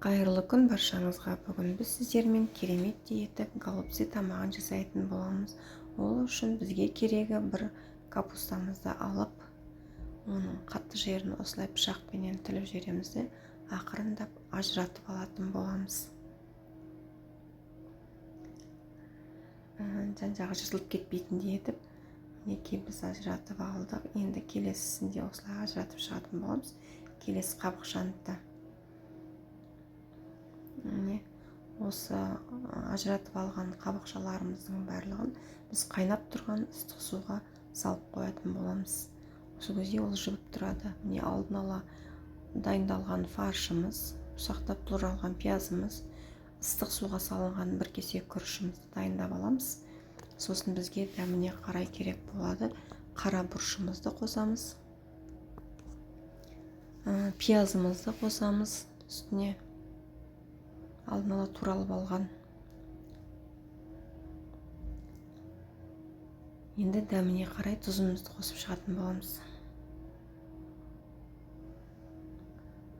Қайырлы күн баршаңызға. Бүгін біз сіздермен кереметтей етіп голубцы тамағын жасайтын боламыз. Ол үшін бізге керегі бір капустамызды алып, оның қатты жерін осылай пышақпенен тіліп жібереміз де ақырындап ажыратып алатын боламыз. Жан-жағы жыртылып кетпейтіндей етіп, мінекей біз ажыратып алдық. Енді келесісінде осылай ажыратып шығатын боламыз. Келесі қабықшаны да осы ажыратып алған қабықшаларымыздың барлығын біз қайнап тұрған ыстық суға салып қоятын боламыз. Осы кезде ол жібіп тұрады. Міне алдын ала дайындалған фаршымыз, ұсақтап туралған пиязымыз, ыстық суға салынған бір кесе күрішімізді дайындап аламыз. Сосын бізге дәміне қарай керек болады. Қара бұршымызды қосамыз, пиязымызды қосамыз, үстіне алдын ала туралып алған. Енді дәміне қарай тұзымызды қосып шығатын боламыз.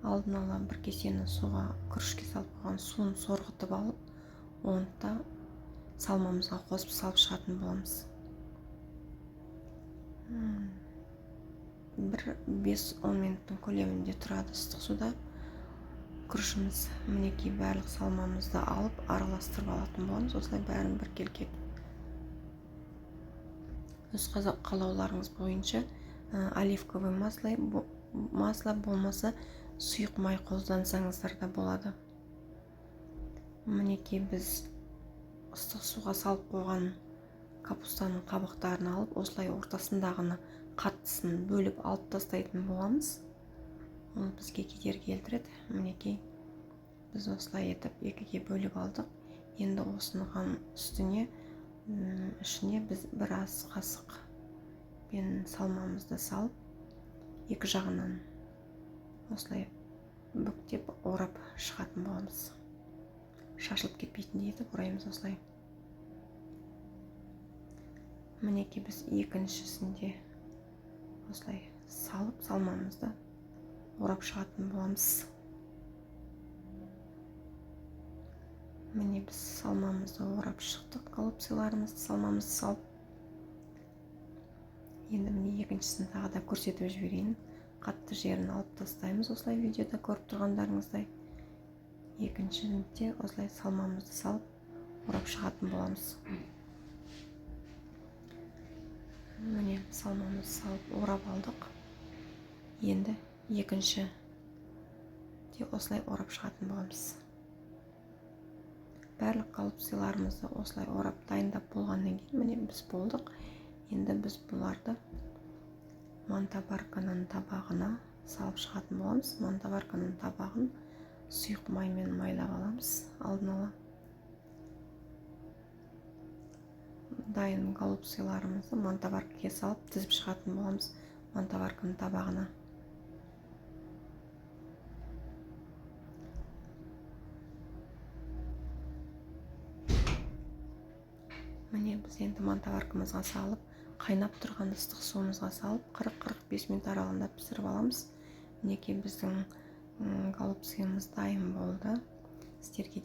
Алдын ала бір кесені суға күрішке салып қойған суын сорғытып алып, оны да салмамызға қосып салып шығатын боламыз. Бір 5-10 минуттың көлемінде тұрады ыстық суда. Күрішіміз, мінекей барлық салмамызды алып араластырып алатын боламыз. Осылай бәрін біркелкі өз қалауларыңыз бойынша оливковый масло болмаса сұйық май қолдансаңыздар да болады. Мінекей біз ыстық суға салып қойған капустаның қабықтарын алып, осылай ортасындағыны қаттысын бөліп алып тастайтын боламыз. Ол бізге кедергі келтіреді. Мінекей біз осылай етіп екіге бөліп алдық. Енді осының ішіне біз бір ас қасық пен салмамызды салып, екі жағынан осылай бүктеп орап шығатын боламыз. Шашылып кетпейтіндей етіп ораймыз осылай. Мінекей біз екіншісінде осылай салып салмамызды орап шығатын боламыз. Міне біз салмамызды орап шықтық, голубцыларымызды салмамызды салып. Енді міне екіншісін тағы да көрсетіп жіберейін. Қатты жерін алып тастаймыз, осылай видеода көріп тұрғандарыңыздай. Екіншісінде осылай салмамызды салып орап шығатын боламыз. Міне салмамызды салып орап алдық. Енді екінші де осылай орап шығатын боламыз. Барлық голубцыларымызды осылай орап дайындап болғаннан кейін міне біз болдық. Енді біз бұларды мантаварканың табағына салып шығатын боламыз. Мантаварканың табағын сұйық маймен майлап аламыз. Алдын ала дайын голубцыларымызды мантаваркаға салып тізіп шығатын боламыз мантаварканың табағына. Міне біз енді мантаваркамызға салып, қайнап тұрған ыстық суымызға салып, 40-45 минут аралығында пісіріп аламыз. Мінекей біздің голубцымыз дайын болды. Сіздерге